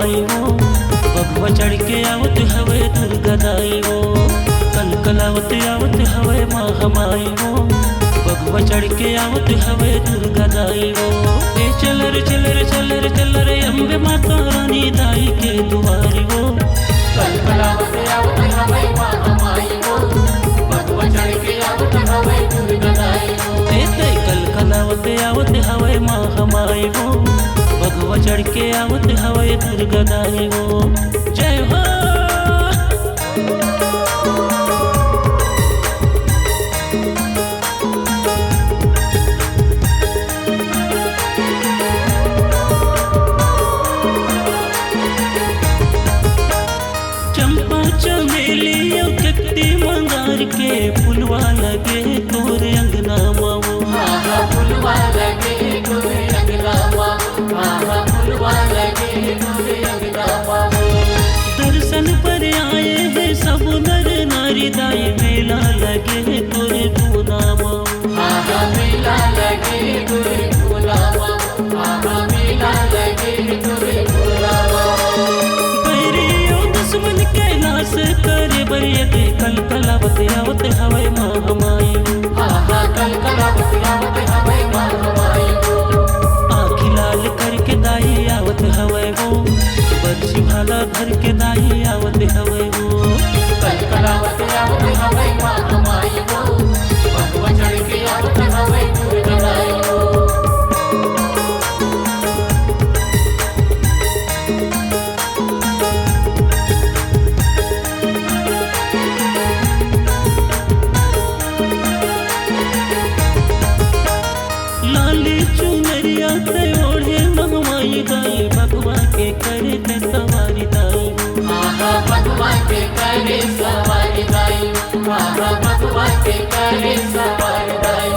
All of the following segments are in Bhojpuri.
महामाई वो बघवा चढ़ के आवत हवे दुर्गा दाई वो कलकलावत आवत हवे महामाई वो बघवा चढ़ के आवत हवे दुर्गा दाई वो ए चलर चलर चलर चलर अम्बे माता रानी दाई के दुआरी वो कलकलावत आवत हवे महामाई वो बघवा चढ़ के आवत हवे दुर्गा दाई वो कलकलावत आवत हवे महामाई वो बघवा चढ़ के आवत हवे दुर्गा दाई वो जय हो। चंपा चमेली कत्ती मंदार के फुलवा लगे तोर अंगना मावो फुलवा लगे तोर अंगना मावो फुलवा लगे तोर अंगना मावो दर्शन पर आए हैं सब नर नारी दाई मेला लगे तोर पूना मावो मेला लगे तोर पूना मावो मेला लगे तोर पूना मावो दुश्मन के नाश करे बरियते कलकलावत आवत हवे महामाई कलकलावत आवत हवे महामाई आँखी लाल करके दाई आवत हवे वो बरसी भाला धर के दाई आवत हवे वो कलकलावत आवत हवे महामाई वो बघवा चढ़ के आवत हवे दुर्गा दाई वो लाली चुनरिया ते ओढ़े महामाई दाई बघवा के करे ते सवारी दाई बघवा के करे सवारी दाई बघवा के करे सवारी दाई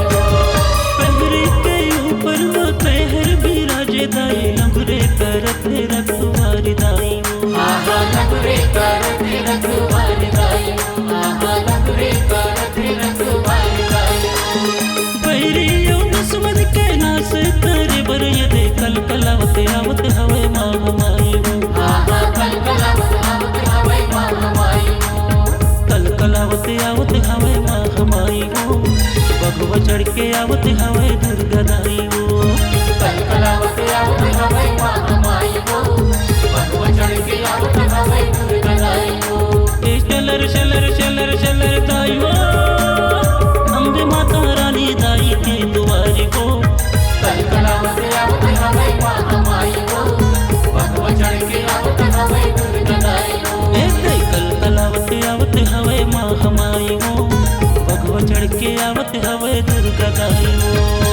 पहरे के ऊपर वो पहर बिराजे दाई लंगरे करते रखवारी दाई लंगरे करते रखवारी दाई लंगरे करते रखवारी दाई बैरियो दुश्मन के नाश करे बरियते कलकलावत आवत हवे महामाई वो कलकलावत आवत हवे महामाई कलकलावत आवत हवे महामाई वो बघवा चढ़ के आवत हवे दुर्गा दाई वो कलकलावत आवत हवे महामाई वो बघवा चढ़ के आवत हवे दुर्गा दाई वो ए चलर चलर चलर चलर दाई वो अम्बे माता रानी दाई के दुआरी वो कलकलावत आवत हवे महामाई वो बघवा चढ़ के आवत हवे दुर्गा दाई वो कलकलावत आवत हवे महामाई वो बघवा चढ़ के आवत हवे दुर्गा दाई वो।